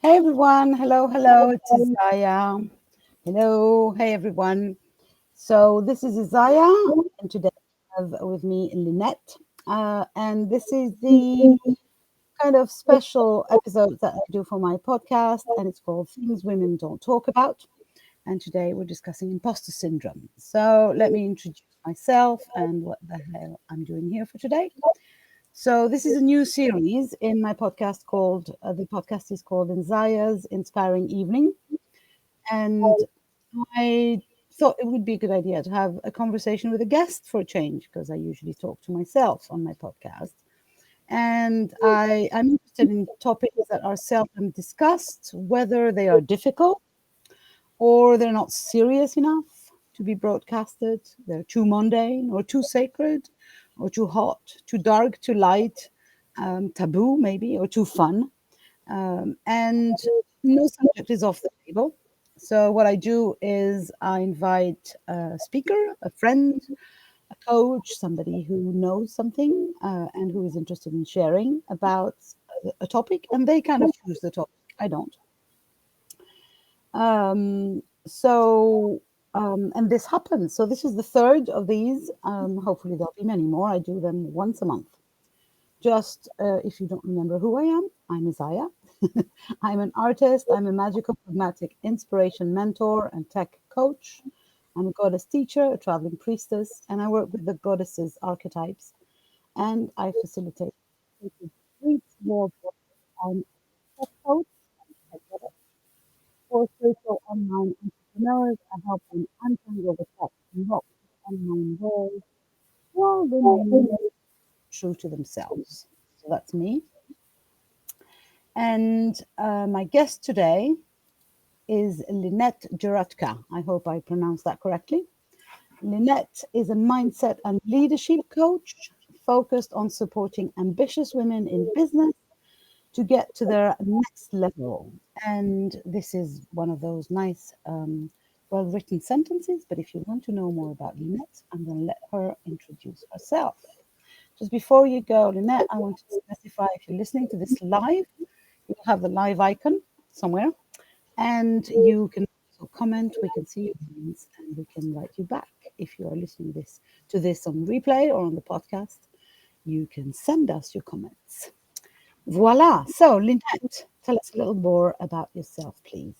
Hey everyone, hello, it's Isaya. Hello, hey everyone. So this is Isaya, and today I have with me Linnet. And this is the kind of special episode that I do for my podcast, and it's called Things Women Don't Talk About. And today we're discussing imposter syndrome. So let me introduce myself and what the hell I'm doing here for today. So this is a new series in my podcast called the podcast is called Isaya's Inspiring Evening, and I thought it would be a good idea to have a conversation with a guest for a change because I usually talk to myself on my podcast, and I'm interested in topics that are seldom discussed, whether they are difficult or they're not serious enough to be broadcasted. They're too mundane or too sacred or too hot, too dark, too light, taboo maybe, or too fun. And no subject is off the table. So what I do is I invite a speaker, a friend, a coach, somebody who knows something and who is interested in sharing about a topic, and they kind of choose the topic. I don't. And this happens. So this is the third of these. Hopefully there'll be many more. I do them once a month. Just if you don't remember who I am, I'm Isaya. I'm an artist. I'm a magical, pragmatic inspiration mentor and tech coach. I'm a goddess teacher, a traveling priestess, and I work with the goddesses archetypes. And I facilitate retreats worldwide. I'm a tech coach for social online entrepreneurs. I help them untangle the tech and rock the online world while remaining true to themselves. So that's me. And my guest today is Linnet Jurutka. I hope I pronounced that correctly. Linnet is a mindset and leadership coach focused on supporting ambitious women in business to get to their next level. And this is one of those nice, well-written sentences. But if you want to know more about Linnet, I'm going to let her introduce herself. Just before you go, Linnet, I want to specify if you're listening to this live, you'll have the live icon somewhere, and you can also comment. We can see your names, and we can write you back. If you are listening to this on replay or on the podcast, you can send us your comments. Voila. So, Lynette, tell us a little more about yourself, please.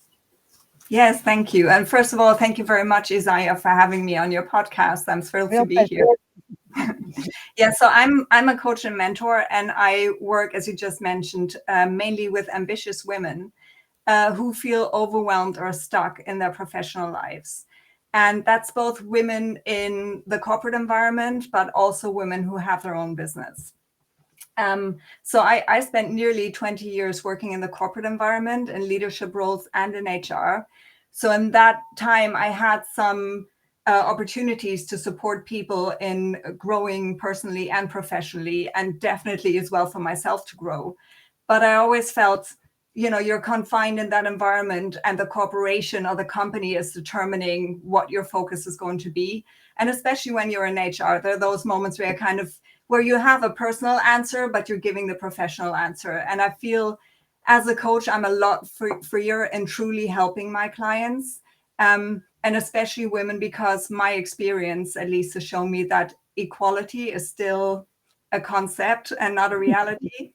Yes, thank you. And first of all, thank you very much, Isaiah, for having me on your podcast. I'm thrilled Real to be pleasure. here. Yeah, so I'm a coach and mentor, and I work, as you just mentioned, mainly with ambitious women who feel overwhelmed or stuck in their professional lives. And that's both women in the corporate environment, but also women who have their own business. So I spent nearly 20 years working in the corporate environment in leadership roles and in HR. So in that time, I had some opportunities to support people in growing personally and professionally, and definitely as well for myself to grow. But I always felt, you're confined in that environment, and the corporation or the company is determining what your focus is going to be. And especially when you're in HR, there are those moments where you have a personal answer, but you're giving the professional answer. And I feel as a coach, I'm a lot freer in truly helping my clients, and especially women, because my experience, at least, has shown me that equality is still a concept and not a reality.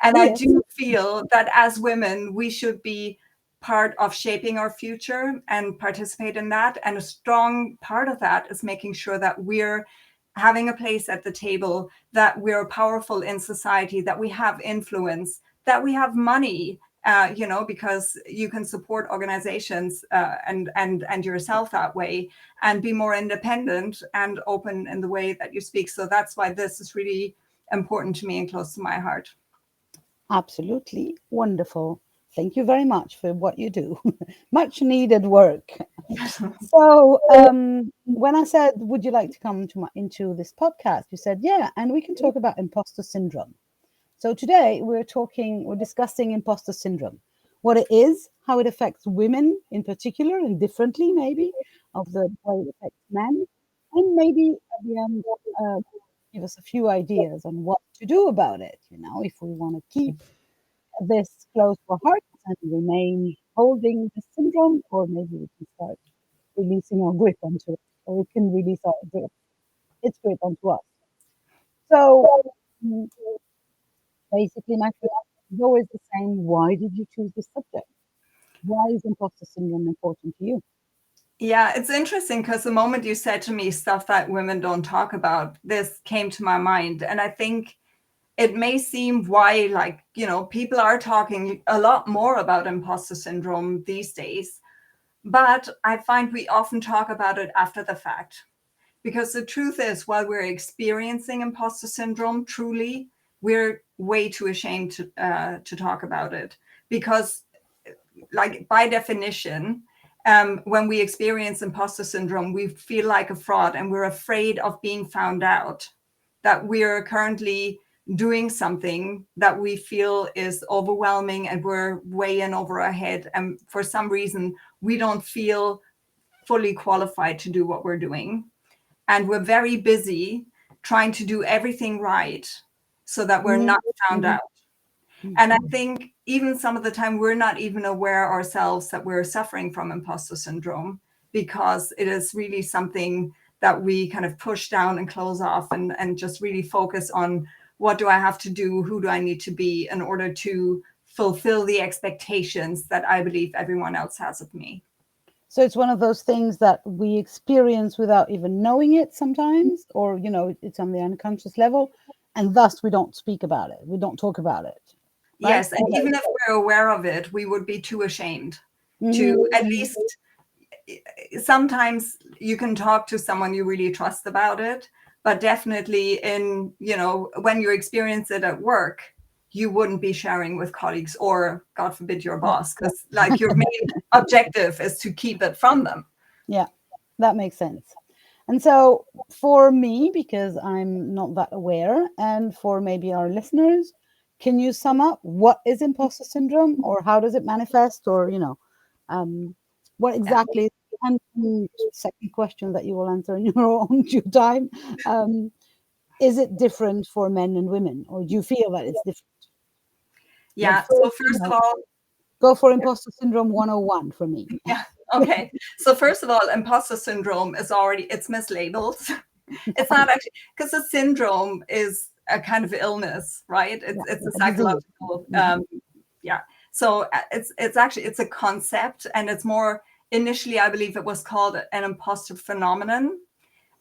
And I do feel that as women, we should be part of shaping our future and participate in that. And a strong part of that is making sure that we're having a place at the table, that we're powerful in society, that we have influence, that we have money, because you can support organizations and yourself that way, and be more independent and open in the way that you speak. So that's why this is really important to me and close to my heart. Absolutely wonderful. Thank you very much for what you do. Much needed work. So, when I said, "Would you like to come into this podcast?" you said, "Yeah," and we can talk about imposter syndrome. So today we're discussing imposter syndrome, what it is, how it affects women in particular, and differently maybe of the way it affects men, and maybe at the end give us a few ideas on what to do about it. If we want to keep this close to our hearts and remain holding the syndrome, or maybe we can start releasing our grip onto it, or we can release its grip onto us. So mm, basically, my question is always the same. Why did you choose this subject? Why is imposter syndrome important to you? Yeah, it's interesting because the moment you said to me stuff that women don't talk about, this came to my mind. And I think it may seem why, like, people are talking a lot more about imposter syndrome these days, but I find we often talk about it after the fact. Because the truth is, while we're experiencing imposter syndrome, truly, we're way too ashamed to talk about it. Because, like, by definition, when we experience imposter syndrome, we feel like a fraud and we're afraid of being found out, that we're currently doing something that we feel is overwhelming and we're way in over our head. And for some reason, we don't feel fully qualified to do what we're doing. And we're very busy trying to do everything right so that we're not found out. And I think even some of the time we're not even aware ourselves that we're suffering from imposter syndrome, because it is really something that we kind of push down and close off and just really focus on, what do I have to do? Who do I need to be in order to fulfill the expectations that I believe everyone else has of me? So it's one of those things that we experience without even knowing it sometimes, or, it's on the unconscious level, and thus we don't speak about it. We don't talk about it. Right? Yes. And even if we're aware of it, we would be too ashamed Mm-hmm. to at least, sometimes you can talk to someone you really trust about it, but definitely when you experience it at work, you wouldn't be sharing with colleagues or, God forbid, your boss, because like your main objective is to keep it from them. Yeah, that makes sense. And so for me, because I'm not that aware, and for maybe our listeners, can you sum up what is imposter syndrome, or how does it manifest, or, what exactly? And second question that you will answer in your own due time. Is it different for men and women, or do you feel that it's different? Yeah. But So first of all, go for imposter syndrome 101 for me. yeah. Okay. So first of all, imposter syndrome it's mislabeled. It's not actually, because the syndrome is a kind of illness, right? It's a psychological, yeah. So it's a concept, and it's more, initially, I believe it was called an imposter phenomenon.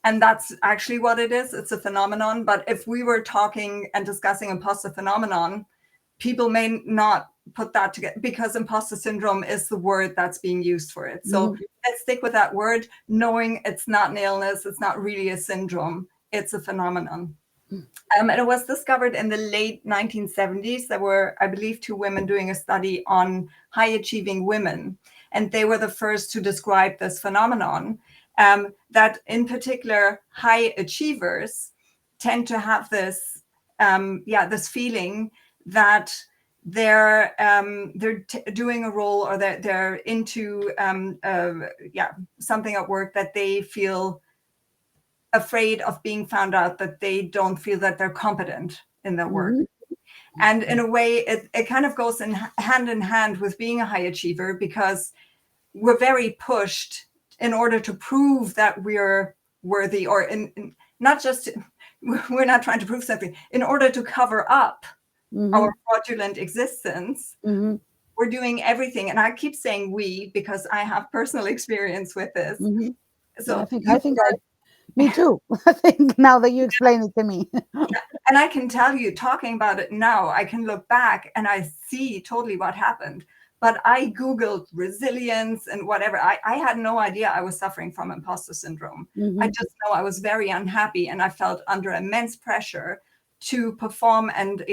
And that's actually what it is. It's a phenomenon. But if we were talking and discussing imposter phenomenon, people may not put that together, because imposter syndrome is the word that's being used for it. So let's stick with that word, knowing it's not an illness, it's not really a syndrome, it's a phenomenon. And it was discovered in the late 1970s. There were, I believe, 2 women doing a study on high achieving women. And they were the first to describe this phenomenon, that in particular, high achievers tend to have this, this feeling that they're doing a role, or that they're into something at work that they feel afraid of being found out, that they don't feel that they're competent in their work. And in a way, it kind of goes in hand with being a high achiever, because we're very pushed in order to prove that we're worthy, or not just, we're not trying to prove something, in order to cover up our fraudulent existence. We're doing everything. And I keep saying we, because I have personal experience with this. So I think me too. I think now that you explain it to me. And I can tell you, talking about it now, I can look back and I see totally what happened. But I Googled resilience and whatever. I had no idea I was suffering from imposter syndrome. I just know I was very unhappy, and I felt under immense pressure to perform and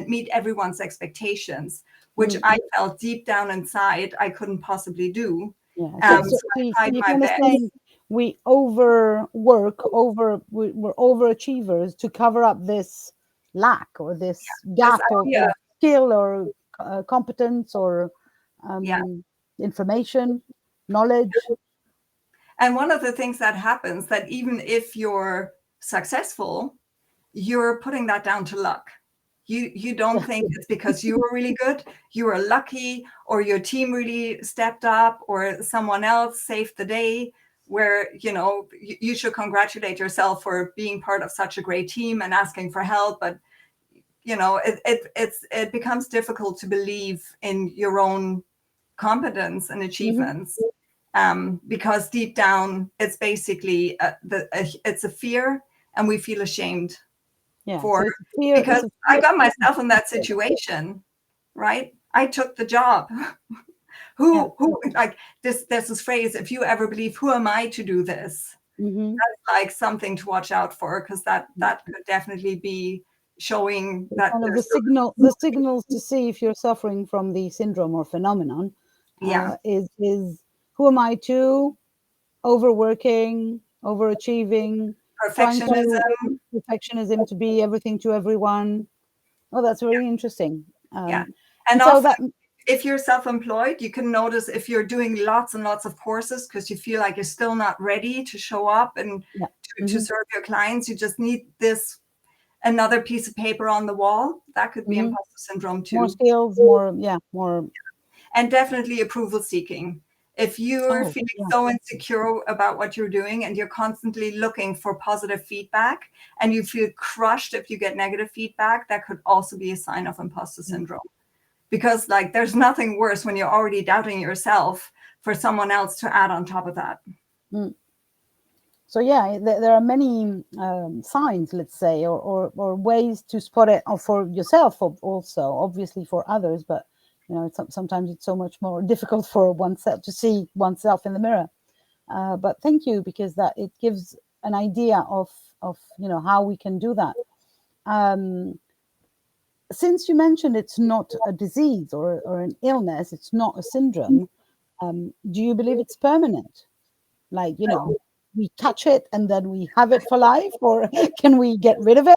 meet everyone's expectations, which I felt deep down inside I couldn't possibly do. Yeah. So you kind of saying we overwork, we're overachievers to cover up this lack, or this gap of skill, or competence, or information, knowledge. And one of the things that happens, that even if you're successful, you're putting that down to luck. You don't think it's because you were really good, you were lucky, or your team really stepped up, or someone else saved the day, where, you know, you should congratulate yourself for being part of such a great team and asking for help. But, you know, it becomes difficult to believe in your own competence and achievements, because deep down, it's basically it's a fear, and we feel ashamed. Yeah. For So it's a fear, because I got myself in that situation, right? I took the job. Who like this? There's this phrase: if you ever believe, "Who am I to do this?" That's like something to watch out for, because that could definitely be showing that kind of there's the signals to see if you're suffering from the syndrome or phenomenon. Is who am I to overworking, overachieving, trying to perfectionism. perfectionism to be everything to everyone. Oh, that's very interesting. And And so often, that if you're self-employed, you can notice if you're doing lots and lots of courses because you feel like you're still not ready to show up and to serve your clients. You just need this another piece of paper on the wall. That could be imposter syndrome too. More skills, more. And definitely approval seeking. If you're feeling so insecure about what you're doing and you're constantly looking for positive feedback and you feel crushed if you get negative feedback, that could also be a sign of imposter syndrome. Because like there's nothing worse when you're already doubting yourself for someone else to add on top of that. So yeah, there are many signs, let's say, or ways to spot it, or for yourself also, obviously for others, but you know, sometimes it's so much more difficult for oneself to see oneself in the mirror. But thank you, because that it gives an idea of you know how we can do that. Since you mentioned it's not a disease or an illness, it's not a syndrome. Do you believe it's permanent? Like, you know, we touch it and then we have it for life, or can we get rid of it?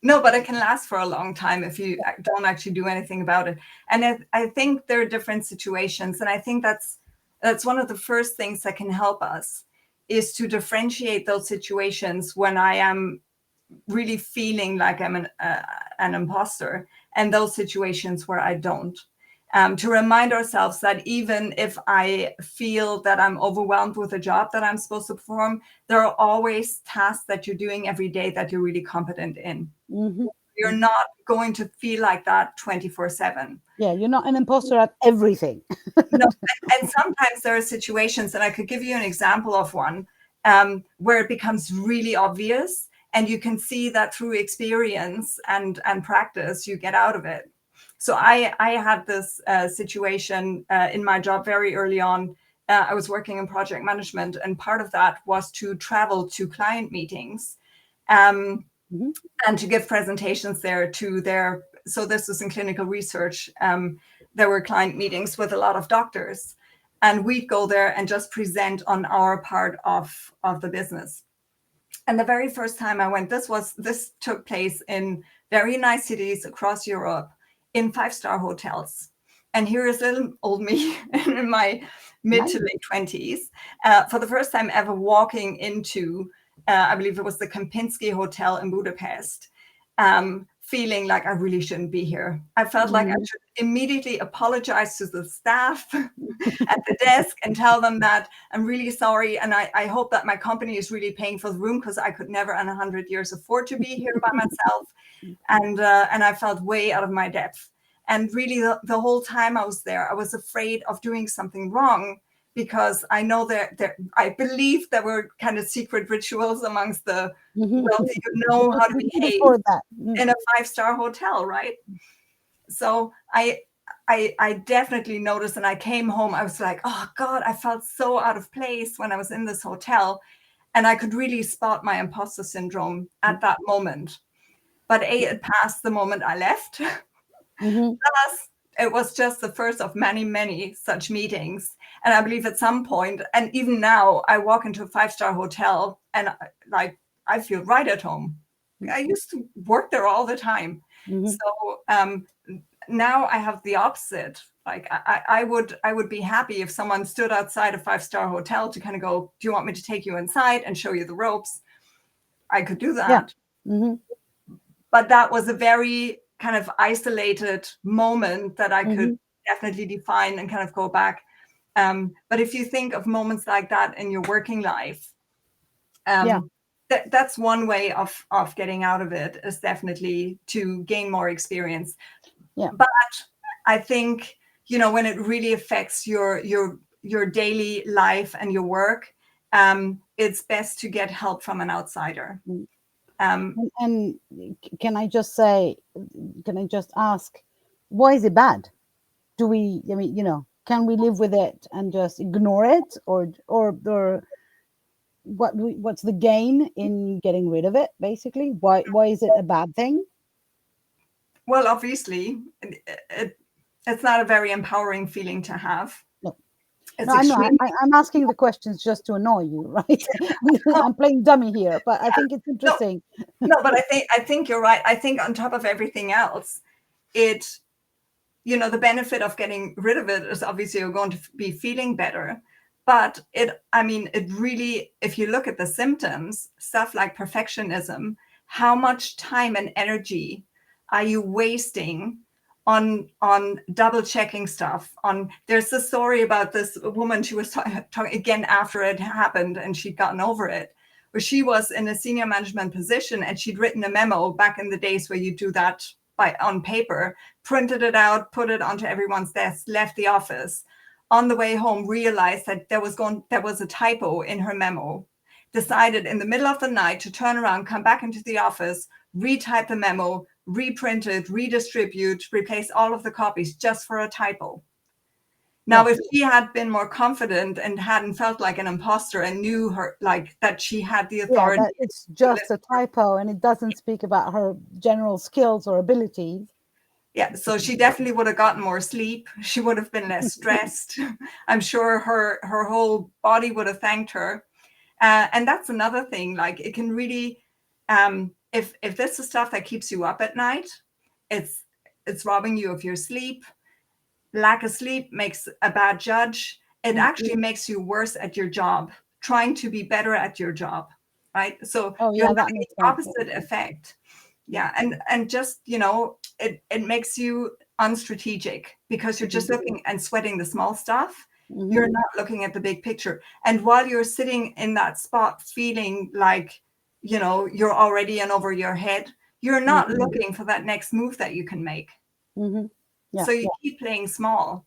No, but it can last for a long time if you don't actually do anything about it. And I think there are different situations. And I think that's one of the first things that can help us, is to differentiate those situations when I am really feeling like I'm an imposter, and those situations where I don't. To remind ourselves that even if I feel that I'm overwhelmed with a job that I'm supposed to perform, there are always tasks that you're doing every day that you're really competent in. You're not going to feel like that 24/7. Yeah, you're not an imposter at everything. No, and sometimes there are situations, and I could give you an example of one, where it becomes really obvious, and you can see that through experience and practice, you get out of it. So I had this situation in my job very early on. I was working in project management, and part of that was to travel to client meetings and to give presentations there to their. So this was in clinical research. There were client meetings with a lot of doctors, and we'd go there and just present on our part of the business. And the very first time I went, this took place in very nice cities across Europe, in 5-star hotels. And here is little old me in my mid to late 20s, for the first time ever walking into, I believe it was the Kempinski Hotel in Budapest, feeling like I really shouldn't be here. I felt like I should immediately apologize to the staff at the desk and tell them that I'm really sorry. And I hope that my company is really paying for the room, because I could never in 100 years afford to be here by myself. And I felt way out of my depth. And really the whole time I was there, I was afraid of doing something wrong, because I know I believe there were kind of secret rituals amongst the wealthy who know how to behave in a 5-star hotel, right? So I definitely noticed, and I came home, I was like, oh God, I felt so out of place when I was in this hotel. And I could really spot my imposter syndrome at that moment. But it passed the moment I left. Plus, it was just the first of many, many such meetings. And I believe at some point, and even now, I walk into a 5-star hotel and I feel right at home. I used to work there all the time. So now I have the opposite. Like I would be happy if someone stood outside a 5-star hotel to kind of go, do you want me to take you inside and show you the ropes? I could do that. but that was a very kind of isolated moment that I could definitely define and kind of go back. But if you think of moments like that in your working life, that's one way of getting out of it, is definitely to gain more experience. But I think, when it really affects your daily life and your work, it's best to get help from an outsider. And can I just ask, why is it bad? Can we live with it and just ignore it, or what's the gain in getting rid of it? Basically, why is it a bad thing? Well, obviously, it's not a very empowering feeling to have. No, I'm asking the questions just to annoy you, right? I'm playing dummy here, but I think it's interesting. No, but I think you're right. I think on top of everything else, the benefit of getting rid of it is obviously you're going to be feeling better. But it really, if you look at the symptoms, stuff like perfectionism, how much time and energy are you wasting on double checking stuff? There's a story about this woman, she was talking again after it happened and she'd gotten over it, where she was in a senior management position and she'd written a memo back in the days where you do that on paper, printed it out, put it onto everyone's desk, left the office. On the way home, realized that there was a typo in her memo, decided in the middle of the night to turn around, come back into the office, retype the memo, reprint it, redistribute, replace all of the copies just for a typo. Now, if she had been more confident and hadn't felt like an imposter and knew her, like that she had the authority. That it's just a typo and it doesn't speak about her general skills or abilities. Yeah, so she definitely would have gotten more sleep. She would have been less stressed. I'm sure her whole body would have thanked her. And that's another thing. Like, it can really, if this is stuff that keeps you up at night, it's robbing you of your sleep. Lack of sleep makes a bad judge. It actually makes you worse at your job, trying to be better at your job, right? So you're having the opposite effect. Yeah, and just, it makes you unstrategic because you're just looking and sweating the small stuff. You're not looking at the big picture. And while you're sitting in that spot feeling like, you're already in over your head, you're not looking for that next move that you can make. So you keep playing small.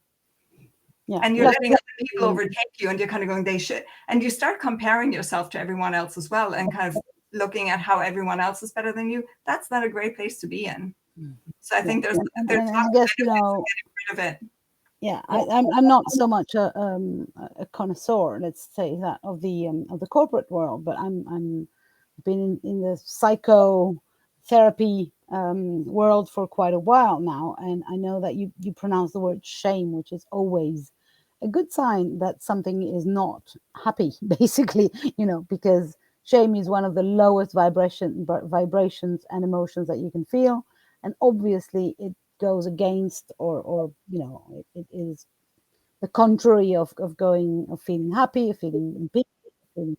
And you're letting other people overtake you, and you're kind of going, they should. And you start comparing yourself to everyone else as well, and kind of looking at how everyone else is better than you. That's not a great place to be in. So I think there's I guess, getting rid of it. Yeah, I'm not so much a connoisseur, let's say that, of the corporate world, but I'm been in the psychotherapy world for quite a while now, and I know that you pronounce the word shame, which is always a good sign that something is not happy, basically, because shame is one of the lowest vibrations and emotions that you can feel, and obviously it goes against or it is the contrary of feeling happy, of feeling in peace, feeling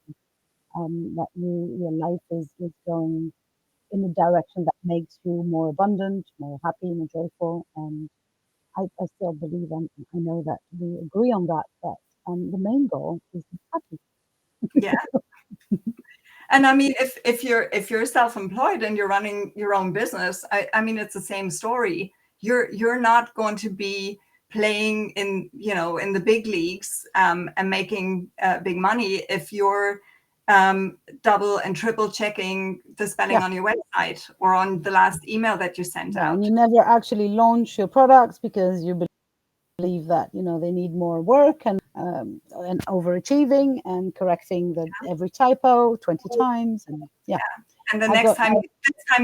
that your life is going in a direction that makes you more abundant, more happy, more joyful. And I still believe, and I know that we agree on that the main goal is to be happy. Yeah. And I mean, if you're self-employed and you're running your own business, I mean, it's the same story. You're not going to be playing in the big leagues and making big money if you're double and triple checking the spelling on your website or on the last email that you sent out. And you never actually launch your products because you believe that they need more work and overachieving and correcting every typo 20 times and And the next time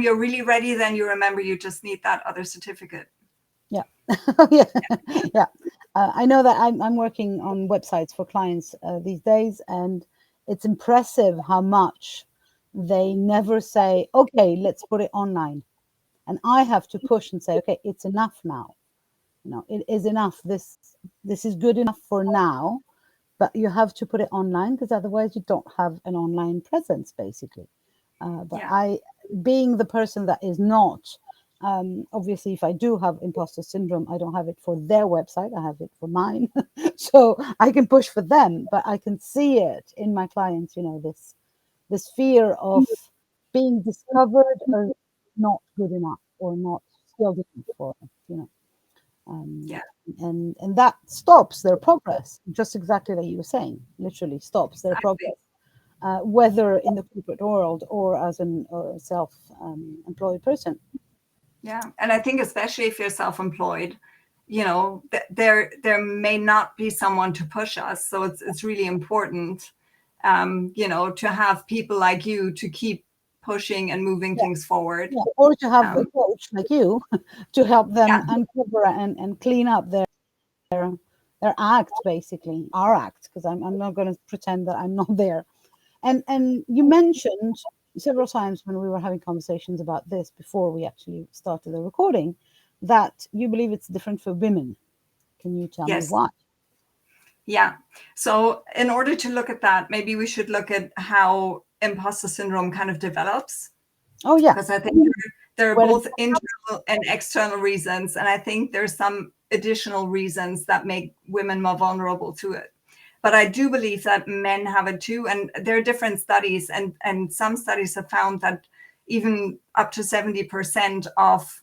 you're really ready, then you remember you just need that other certificate. Yeah. I know that I'm working on websites for clients these days, and it's impressive how much they never say, okay, let's put it online. And I have to push and say, okay, it's enough now. It is enough. This is good enough for now, but you have to put it online because otherwise you don't have an online presence, basically. being the person that is not. Obviously, if I do have imposter syndrome, I don't have it for their website, I have it for mine. So I can push for them, but I can see it in my clients, this fear of being discovered as not good enough or not skilled enough, or um, Yeah. and that stops their progress, just exactly like you were saying, literally stops their Exactly. progress, whether in the corporate world or as an self-employed person. Yeah. And I think especially if you're self-employed, there may not be someone to push us. So it's really important, to have people like you to keep pushing and moving Yeah, things forward. yeah. Or to have a Um, coach like you to help them yeah. uncover and clean up their act, basically our act, because I'm not going to pretend that I'm not there. And you mentioned several times when we were having conversations about this before we actually started the recording, that you believe it's different for women. Can you tell me Yes. why? Yeah. So in order to look at that, maybe we should look at how imposter syndrome kind of develops, Oh yeah. because I think there are Where did both internal and external reasons. And I think there's some additional reasons that make women more vulnerable to it. But I do believe that men have it too. And there are different studies, and some studies have found that even up to 70% of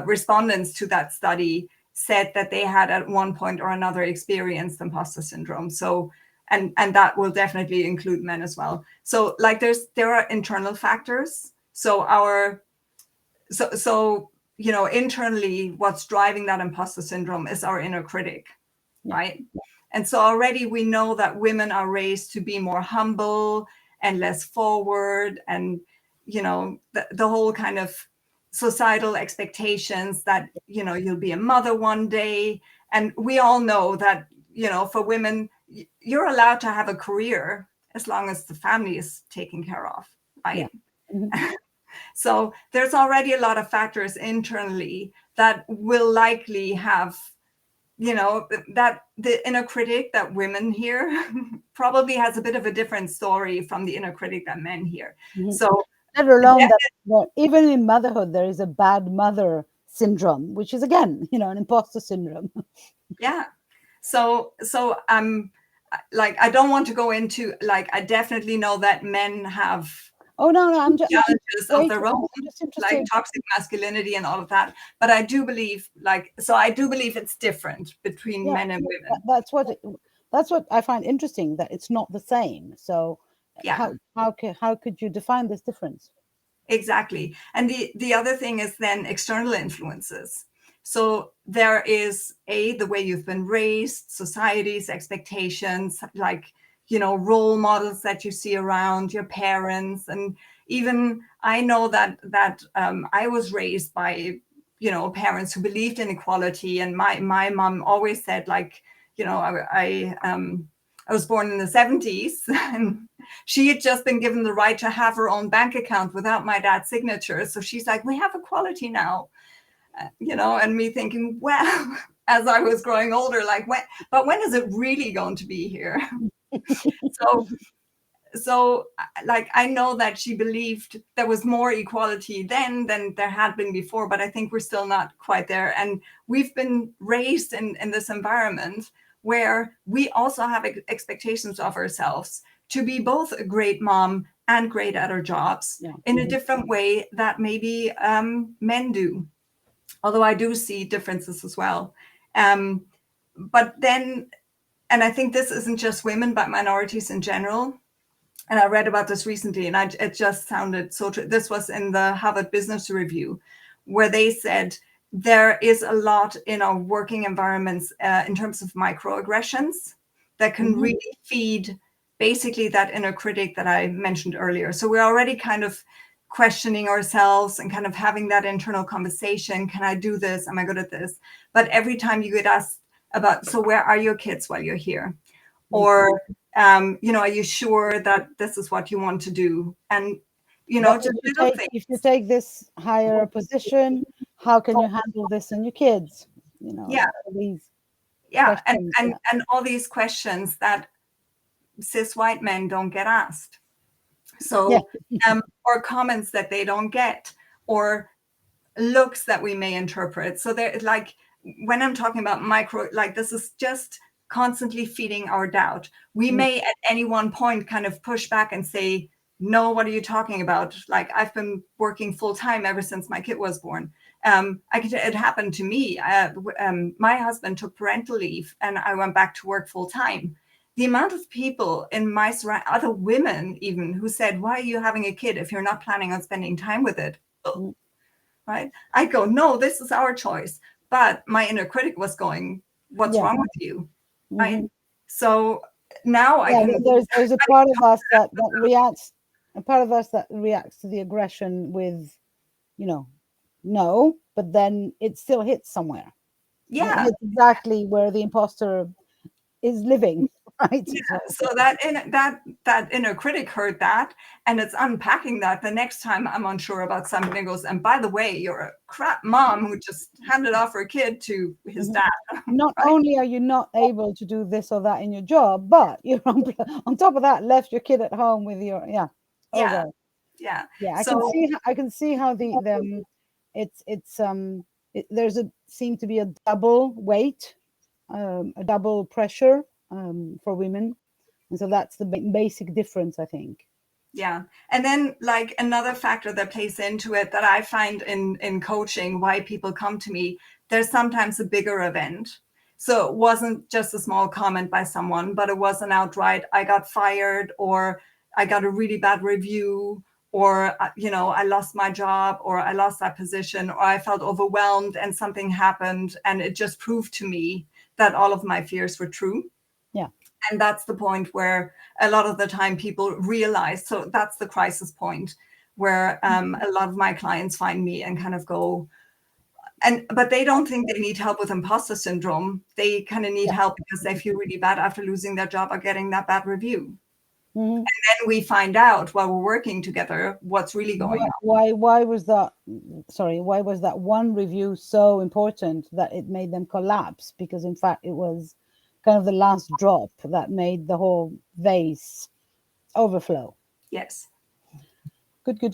respondents to that study said that they had at one point or another experienced imposter syndrome. So, and that will definitely include men as well. So like there are internal factors. So internally, what's driving that imposter syndrome is our inner critic, right? And so already we know that women are raised to be more humble and less forward, and the whole kind of societal expectations that you'll be a mother one day. And we all know that for women, you're allowed to have a career as long as the family is taken care of, Yeah. right? Mhm. So there's already a lot of factors internally that will likely have, that the inner critic that women hear probably has a bit of a different story from the inner critic that men hear. Mhm. So Let alone that even in motherhood there is a bad mother syndrome, which is again, an imposter syndrome. yeah. So like, I don't want to go into, like, I definitely know that men have Oh no, I'm just challenges of wait, their I'm own, just like interested. toxic masculinity and all of that. But I do believe, it's different between Yeah, men and women. that's what I find interesting, that it's not the same. So Yeah. how could you define this difference? Exactly. And the other thing is then external influences. So there is the way you've been raised, society's expectations, like, role models that you see around, your parents. And even I know that I was raised by, parents who believed in equality. And my mom always said, like, I was born in the 70s, and she had just been given the right to have her own bank account without my dad's signature. So she's like, we have equality now, and me thinking, well, as I was growing older, like, when is it really going to be here? so, like, I know that she believed there was more equality then than there had been before, but I think we're still not quite there. And we've been raised in this environment where we also have expectations of ourselves to be both a great mom and great at our jobs Yeah. in a different way that maybe men do. Although I do see differences as well. But then, and I think this isn't just women, but minorities in general. And I read about this recently, and it just sounded so true. This was in the Harvard Business Review, where they said there is a lot in our working environments in terms of microaggressions that can Mhm. really feed basically that inner critic that I mentioned earlier. So we're already kind of questioning ourselves and kind of having that internal conversation. Can I do this? Am I good at this? But every time you get asked about, so where are your kids while you're here? Or are you sure that this is what you want to do? And What just if you little take things. this higher position? How can you handle this and your kids? Yeah, All these yeah, and questions. all these questions that cis white men don't get asked. So, or comments that they don't get, or looks that we may interpret. So they're like, when I'm talking about micro, like this is just constantly feeding our doubt. We may at any one point kind of push back and say, no, what are you talking about? Like, I've been working full time ever since my kid was born. It happened to me. My husband took parental leave and I went back to work full time. The amount of people in my surround, other women even, who said, why are you having a kid if you're not planning on spending time with it? Right? I go, no, this is our choice. But my inner critic was going, what's wrong with you? Right? So now I can. There's a part of us that reacts, a part of us that reacts to the aggression with, no, but then it still hits somewhere. Yeah. It hits exactly where the imposter is living. Right. Yeah, so that inner critic heard that, and it's unpacking that. The next time I'm unsure about something, it goes, and by the way, you're a crap mom who just handed off her kid to his dad. Not only are you not able to do this or that in your job, but you're on top of that left your kid at home with your Yeah. I can see how there's seem to be a double weight, a double pressure for women, and so that's the basic difference, I think. Yeah. And then like another factor that plays into it that I find in coaching, why people come to me, there's sometimes a bigger event. So it wasn't just a small comment by someone, but it was an outright, I got fired, or I got a really bad review, or, I lost my job, or I lost that position, or I felt overwhelmed and something happened. And it just proved to me that all of my fears were true. Yeah. And that's the point where a lot of the time people realize, so that's the crisis point where a lot of my clients find me and kind of go, but they don't think they need help with imposter syndrome. They kind of need help because they feel really bad after losing their job or getting that bad review. And then we find out while we're working together what's really going on. Why was that one review so important that it made them collapse? Because in fact it was kind of the last drop that made the whole vase overflow. Yes. Good.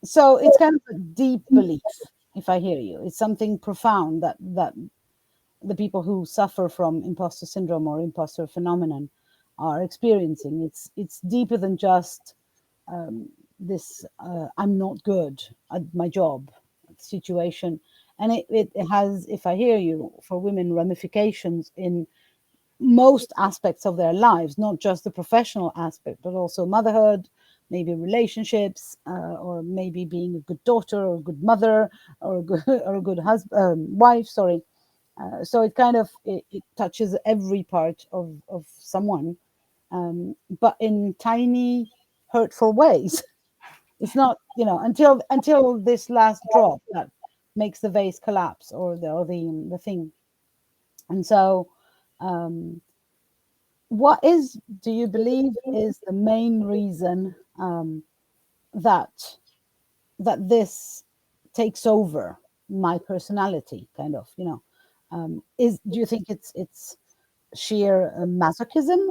So it's kind of a deep belief, if I hear you. It's something profound that the people who suffer from imposter syndrome or imposter phenomenon are experiencing. It's deeper than just this I'm not good at my job situation. And it has, if I hear you, for women, ramifications in most aspects of their lives, not just the professional aspect, but also motherhood, maybe relationships, or maybe being a good daughter or a good mother or a good husband, wife. Sorry. So it kind of it touches every part of someone, but in tiny, hurtful ways. It's not, until this last drop that makes the vase collapse or the thing. And so, what do you believe is the main reason that this takes over my personality, kind of, do you think it's sheer masochism,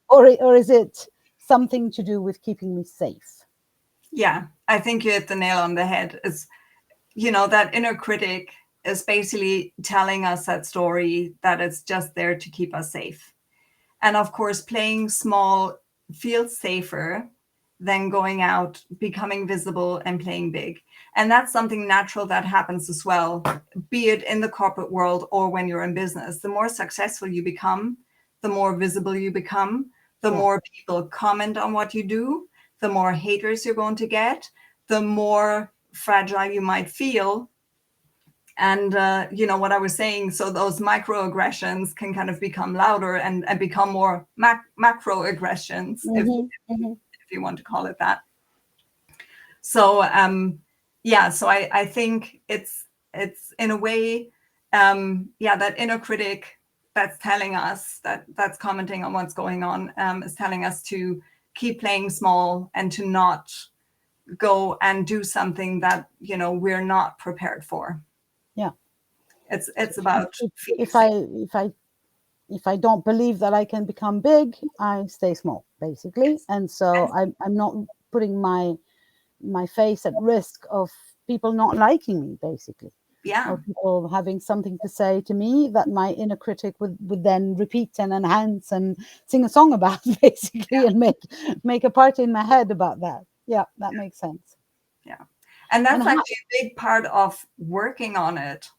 or is it something to do with keeping me safe? Yeah, I think you hit the nail on the head. It's, that inner critic is basically telling us that story that it's just there to keep us safe. And of course, playing small feels safer than going out, becoming visible, and playing big. And that's something natural that happens as well, be it in the corporate world or when you're in business. The more successful you become, the more visible you become, the more people comment on what you do, the more haters you're going to get, the more fragile you might feel. And, what I was saying, so those microaggressions can kind of become louder and become more macroaggressions, if you want to call it that. So, so I think it's in a way, that inner critic that's telling us, that's commenting on what's going on, is telling us to keep playing small and to not go and do something that, we're not prepared for. Yeah. It's about if I if I don't believe that I can become big, I stay small, basically. Yes. And so I'm not putting my face at risk of people not liking me, basically, Yeah. or people having something to say to me that my inner critic would then repeat and enhance and sing a song about, basically, and make a party in my head about that. Yeah, that makes sense. Yeah. And And that's how, actually a big part of working on it,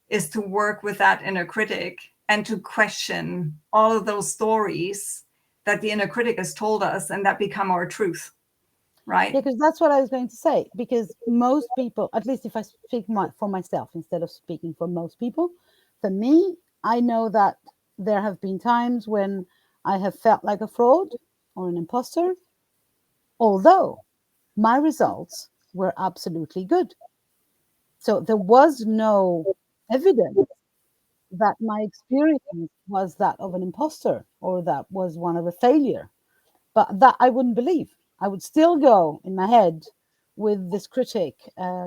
is to work with that inner critic and to question all of those stories that the inner critic has told us and that become our truth, right? yeah, because that's what I was going to say. Because most people, at least if I speak for myself instead of speaking for most people, for me, I know that there have been times when I have felt like a fraud or an imposter, although my results were absolutely good. So there was no evidence that my experience was that of an imposter or that was one of a failure. But that I wouldn't believe. I would still go in my head with this critic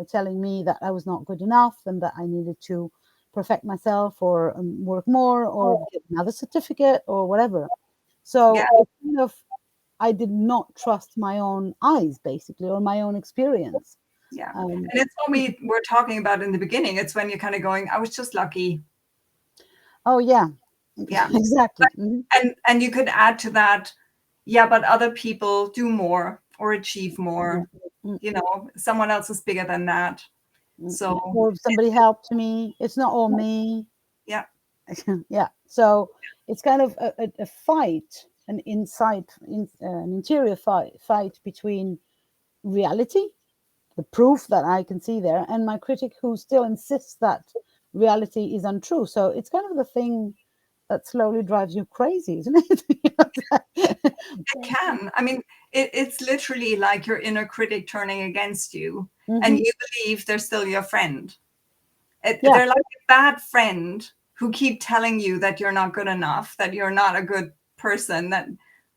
telling me that I was not good enough and that I needed to perfect myself or work more or get another certificate or whatever. Yeah. So it's kind of, I did not trust my own eyes, basically, or my own experience. Yeah. Um, And it's what we were talking about in the beginning. It's when you're kind of going, I was just lucky. oh, yeah, Yeah. exactly. Mhm. And you could add to that, yeah, but other people do more or achieve Yeah. more. Mm, You know, someone else is bigger than that. So or if somebody helped me, it's not all me. yeah. Yeah, so it's kind of a fight, an an interior fight between reality, the proof that I can see there, and my critic who still insists that reality is untrue. So it's kind of the thing that slowly drives you crazy, isn't it? It can. I mean, it's literally like your inner critic turning against you, and Hmm. you believe they're still your friend. Yeah, They're like a bad friend who keep telling you that you're not good enough, that you're not a good person, that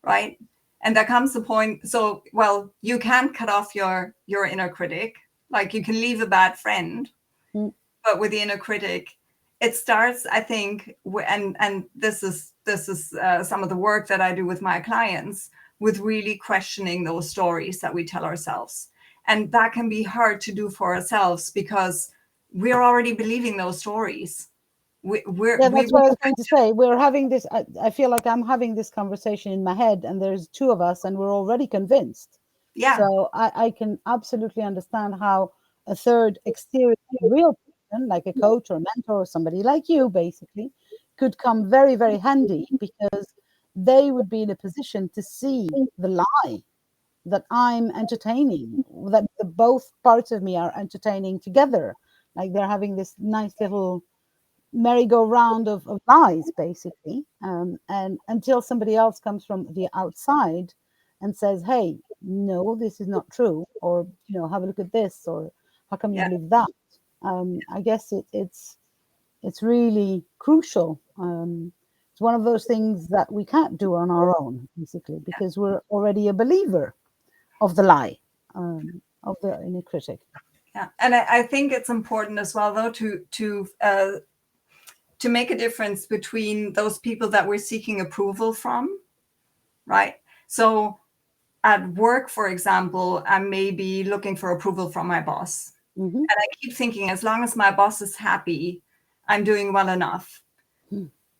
right? And there comes the point. So, well, you can't cut off your inner critic. Like you can leave a bad friend, mm, but with the inner critic, it starts, I think, and this is some of the work that I do with my clients, with really questioning those stories that we tell ourselves. And that can be hard to do for ourselves because we're already believing those stories. yeah, We that's what I was going to say. We're having this. I feel like I'm having this conversation in my head, and there's two of us, and we're already convinced. yeah, So I can absolutely understand how a third exterior real person, like a coach or a mentor or somebody like you, basically, could come very, very handy because they would be in a position to see the lie that I'm entertaining, that the both parts of me are entertaining together. Like they're having this nice little merry-go-round of lies, basically. And until somebody else comes from the outside and says, hey, no, this is not true, or have a look at this, or how come you yeah, believe that? I guess it's really crucial. It's one of those things that we can't do on our own, basically, yeah, because we're already a believer of the lie, of the inner critic. yeah. And I think it's important as well, though, to make a difference between those people that we're seeking approval from, right? So at work, for example, I may be looking for approval from my boss. Mm-hmm. And I keep thinking, as long as my boss is happy, I'm doing well enough.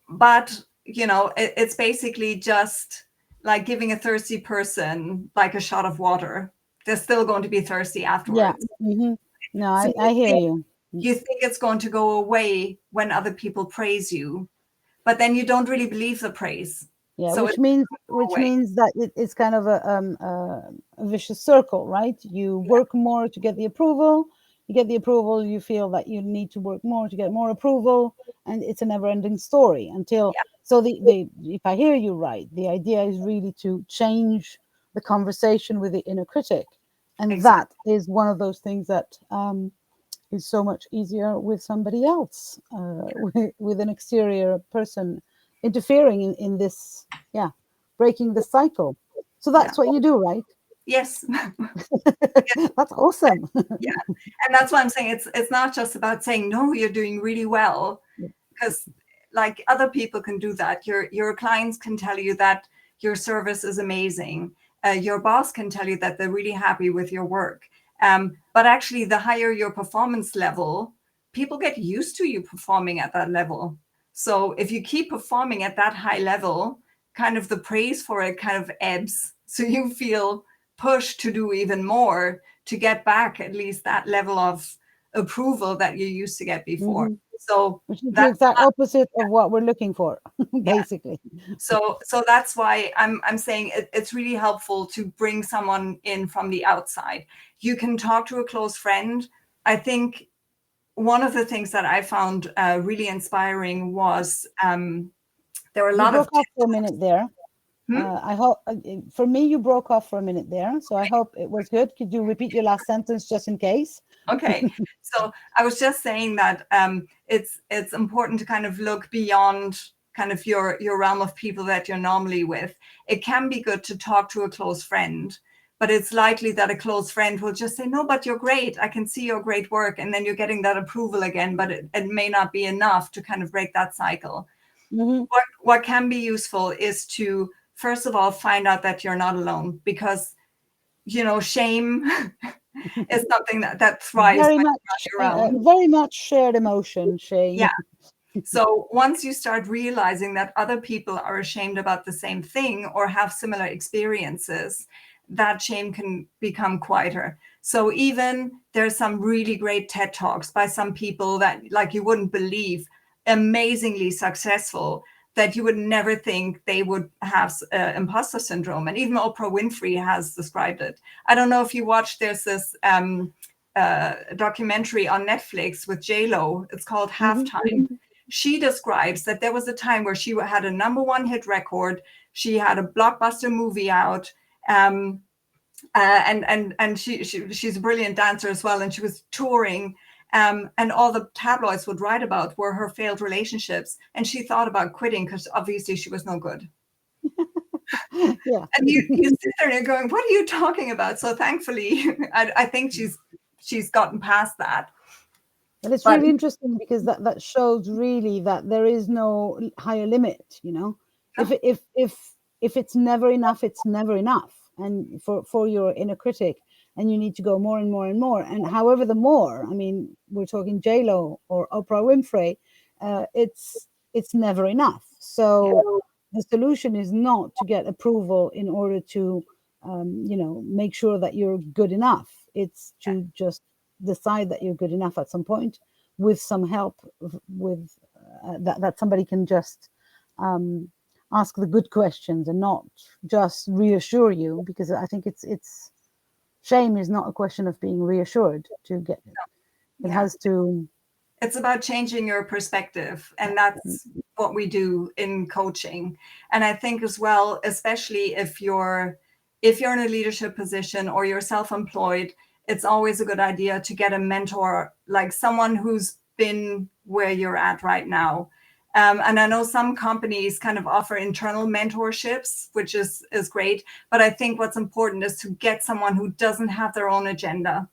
But, it's basically just like giving a thirsty person like a shot of water. They're still going to be thirsty Yeah. afterwards. Mm-hmm. No, So I hear you. you think it's going to go away when other people praise you, but then you don't really believe the praise. Yeah, So it's go which away. means that it's kind of a vicious circle, right? You work more to get the approval. You get the approval, you feel that you need to work more to get more approval, and it's a never-ending story until. Yeah, So the if I hear you right, the idea is really to change the conversation with the inner critic, and that exactly. is one of those things that is so much easier with somebody else, with an exterior person interfering in this, yeah, breaking the cycle. So Yeah. that's what you do, right? Yes. That's awesome. Yeah. And that's why I'm saying it's not just about saying, no, you're doing really well. Because like other people can do that. Your clients can tell you that your service is amazing. Your boss can tell you that they're really happy with your work. But actually, the higher your performance level, people get used to you performing at that level. So if you keep performing at that high level, kind of the praise for it kind of ebbs. So you feel pushed to do even more to get back at least that level of approval that you used to get before. So which is the that's exact opposite of what we're looking for, basically. so that's why I'm saying it's really helpful to bring someone in from the outside. You can talk to a close friend. I think one of the things that I found really inspiring was there were a You lot of broke off for a minute there. Hmm? I hope, for me, you broke off for a minute there. So I hope it was good. Could you repeat your last sentence just in case? Okay, so I was just saying that it's important to kind of look beyond kind of your realm of people that you're normally with. It can be good to talk to a close friend, but it's likely that a close friend will just say, no, but you're great. I can see your great work. And then you're getting that approval again, but it may not be enough to kind of break that cycle. What can be useful is to, first of all, find out that you're not alone, because, you know, shame is something that thrives when you're around. Very much shared emotion, shame. Yeah. So once you start realizing that other people are ashamed about the same thing or have similar experiences, that shame can become quieter. So even there's some really great TED Talks by some people that, like, you wouldn't believe, amazingly successful, that you would never think they would have imposter syndrome. And even Oprah Winfrey has described it. I don't know if you watched, there's this documentary on Netflix with J-Lo. It's called Halftime. She describes that there was a time where she had a #1 hit record. She had a blockbuster movie out. And she's a brilliant dancer as well. And she was touring. And all the tabloids would write about were her failed relationships. And she thought about quitting because obviously she was no good. Yeah. And you sit there and you're going, what are you talking about? So thankfully, I think she's gotten past that. But it's really interesting because that shows really that there is no higher limit, you know. If it's never enough, it's never enough. And for your inner critic, and you need to go more and more and more. And however, the more, I mean, we're talking J-Lo or Oprah Winfrey, it's never enough. So the solution is not to get approval in order to, you know, make sure that you're good enough. It's to just decide that you're good enough at some point, with some help, with that somebody can just ask the good questions and not just reassure you, because I think it's shame is not a question of being reassured to get it. It has to. It's about changing your perspective, and that's what we do in coaching. And I think as well, especially if you're in a leadership position or you're self-employed, it's always a good idea to get a mentor, like someone who's been where you're at right now. And I know some companies kind of offer internal mentorships, which is great. But I think what's important is to get someone who doesn't have their own agenda.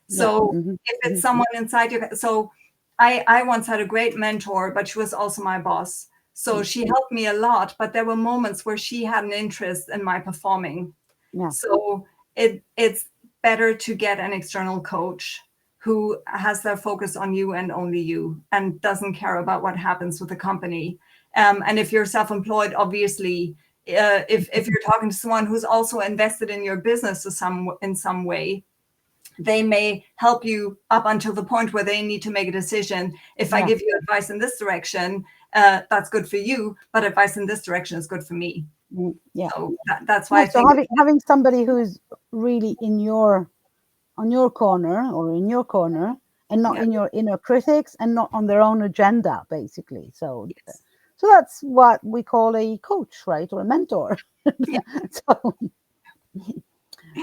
So if it's someone inside you, so I once had a great mentor, but she was also my boss. So she helped me a lot, but there were moments where she had an interest in my performing. So it's better to get an external coach who has their focus on you and only you, and doesn't care about what happens with the company. And if you're self-employed, obviously, if you're talking to someone who's also invested in your business in some way, they may help you up until the point where they need to make a decision. If I give you advice in this direction, that's good for you, but advice in this direction is good for me. So that's why I think having somebody who is really on your corner or in your corner, and not in your inner critics, and not on their own agenda, basically. So that's what we call a coach, right? Or a mentor.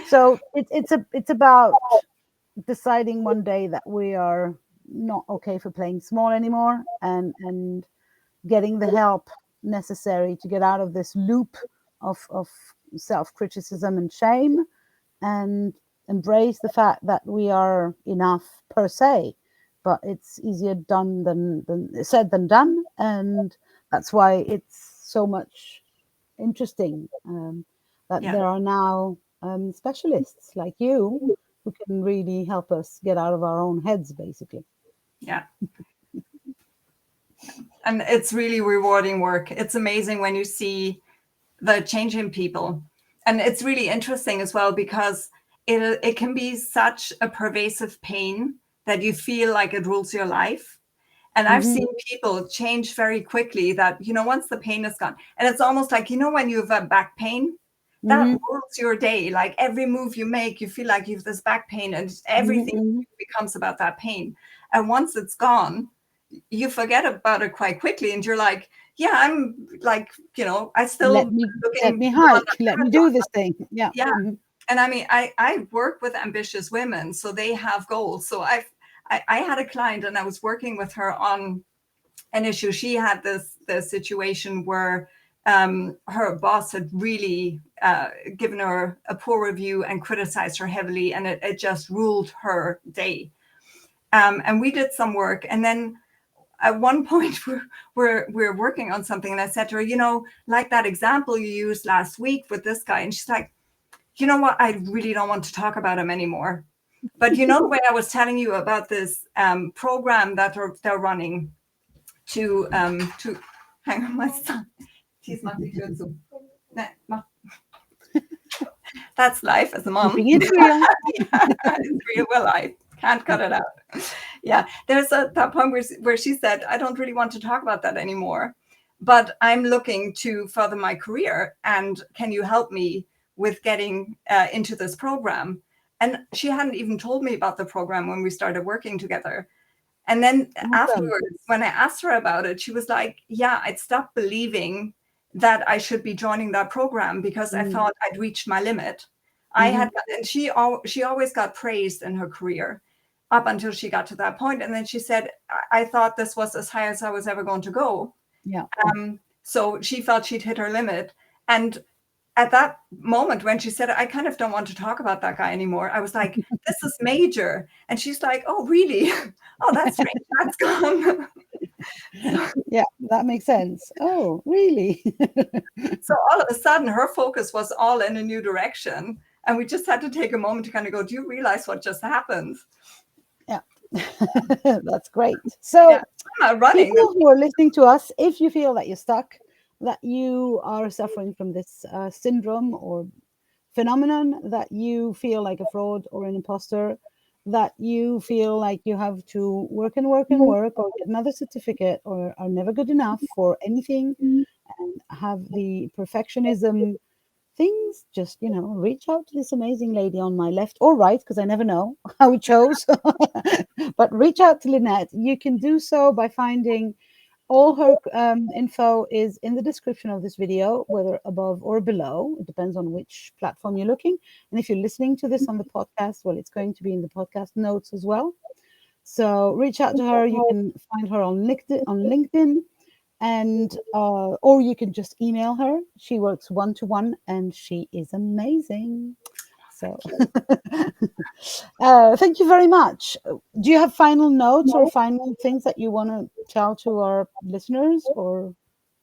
So it's about deciding one day that we are not okay for playing small anymore, and getting the help necessary to get out of this loop of self-criticism and shame, and embrace the fact that we are enough per se, but it's easier done than said than done, and that's why it's so much interesting that Yeah. there are now specialists like you who can really help us get out of our own heads, basically. Yeah. And it's really rewarding work. It's amazing when you see the change in people. And it's really interesting as well, because it can be such a pervasive pain that you feel like it rules your life. And I've Mm-hmm. seen people change very quickly that, once the pain is gone, and it's almost like, when you have a back pain, that Mm-hmm. rules your day. Like every move you make, you feel like you have this back pain, and everything Mm-hmm. becomes about that pain. And once it's gone, you forget about it quite quickly, and you're like, yeah, I'm like, I still Let looking me good on hike. that Let me marathon. do this thing. Yeah. Yeah. Mm-hmm. And I mean, I work with ambitious women, so they have goals. So I had a client, and I was working with her on an issue. She had the situation where her boss had really given her a poor review and criticized her heavily, and it just ruled her day. And we did some work, and then at one point we're working on something, and I said to her, like that example you used last week with this guy, and she's like, you know what, I really don't want to talk about him anymore. But the way I was telling you about this program that they're running to hang on, my son. He's not the good, so that's life as a mom. Keeping it real. Yeah, it's real life. Can't cut it out. Yeah, there's that point where she said, I don't really want to talk about that anymore, but I'm looking to further my career, and can you help me with getting into this program? And she hadn't even told me about the program when we started working together. And then Awesome. afterwards, when I asked her about it, she was like, yeah, I'd stopped believing that I should be joining that program because I thought I'd reached my limit. I Mm-hmm. had, and she always got praised in her career up until she got to that point. And then she said, I thought this was as high as I was ever going to go. Yeah. So she felt she'd hit her limit. And at that moment when she said, I kind of don't want to talk about that guy anymore, I was like, this is major. And she's like, oh, really? Oh, that's strange. That's gone. Yeah, that makes sense. Oh, really? So all of a sudden, her focus was all in a new direction. And we just had to take a moment to kind of go, do you realize what just happened? Yeah. That's great. So, Yeah, I'm running. people who are listening to us, if you feel that you're stuck, that you are suffering from this syndrome or phenomenon, that you feel like a fraud or an imposter, that you feel like you have to work and work and work or get another certificate or are never good enough for anything and have the perfectionism things, just reach out to this amazing lady on my left or right, because I never know how we chose. But reach out to Linnet. You can do so by finding all her info is in the description of this video, whether above or below. It depends on which platform you're looking. And if you're listening to this on the podcast, well, it's going to be in the podcast notes as well. So reach out to her. You can find her on LinkedIn, and or you can just email her. She works one-to-one, and she is amazing. So thank you very much. Do you have final notes or final things that you want to tell to our listeners? Or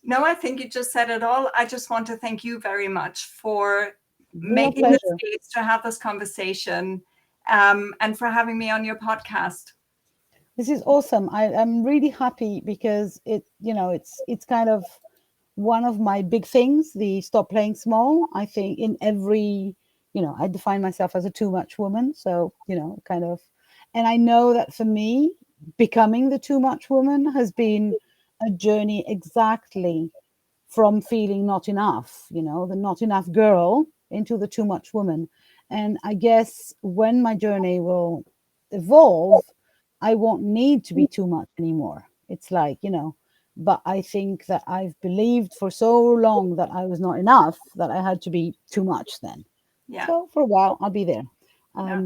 No, I think you just said it all. I just want to thank you very much for real making the pleasure. space to have this conversation, and for having me on your podcast. This is awesome. I'm really happy because it's kind of one of my big things, the stop playing small. I think in every, I define myself as a TooMuch woman. So, kind of, and I know that for me, becoming the TooMuch woman has been a journey exactly from feeling not enough, the not enough girl into the TooMuch woman. And I guess when my journey will evolve, I won't need to be too much anymore. It's like, but I think that I've believed for so long that I was not enough that I had to be too much then. Yeah. So for a while, I'll be there. Yeah.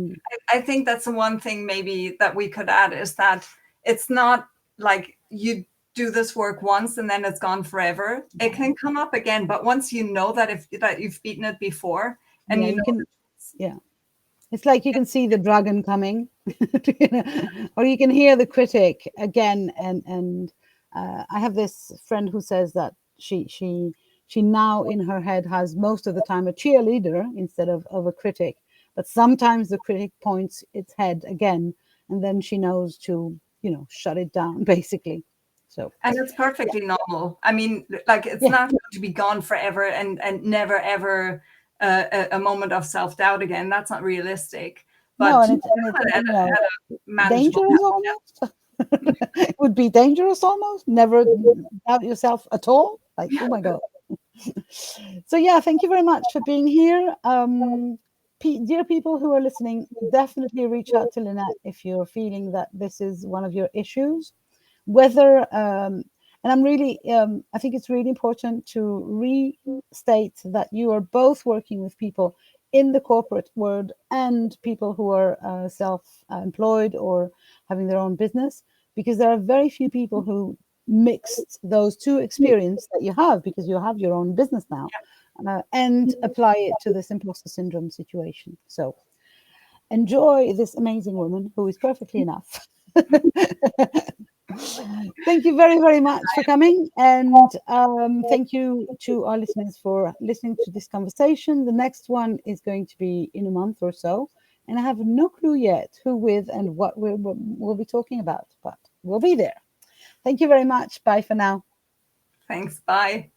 I think that's the one thing maybe that we could add, is that it's not like you do this work once and then it's gone forever. It can come up again, but once you know that you've beaten it before, and Yeah, you can. Yeah, it's like you can see the dragon coming. Or you can hear the critic again. And I have this friend who says that she now in her head has most of the time a cheerleader instead of a critic, but sometimes the critic points its head again, and then she knows to shut it down basically. So And it's perfectly normal. I mean, like, it's yeah. not going to be gone forever and never ever a moment of self-doubt again. That's not realistic. No, But and it's at a manageable dangerous level. almost. It would be dangerous almost. Never doubt yourself at all. Like, oh my God. So yeah, thank you very much for being here. Dear people who are listening, definitely reach out to Lynette if you're feeling that this is one of your issues. Whether and I'm really I think it's really important to restate that you are both working with people in the corporate world and people who are self-employed or having their own business, because there are very few people who mixed those two experiences that you have, because you have your own business now, and apply it to this imposter syndrome situation. So enjoy this amazing woman who is perfectly enough. Thank you very, very much for coming. And thank you to our listeners for listening to this conversation. The next one is going to be in a month or so. And I have no clue yet who with and what we'll be talking about, but we'll be there. Thank you very much. Bye for now. Thanks. Bye.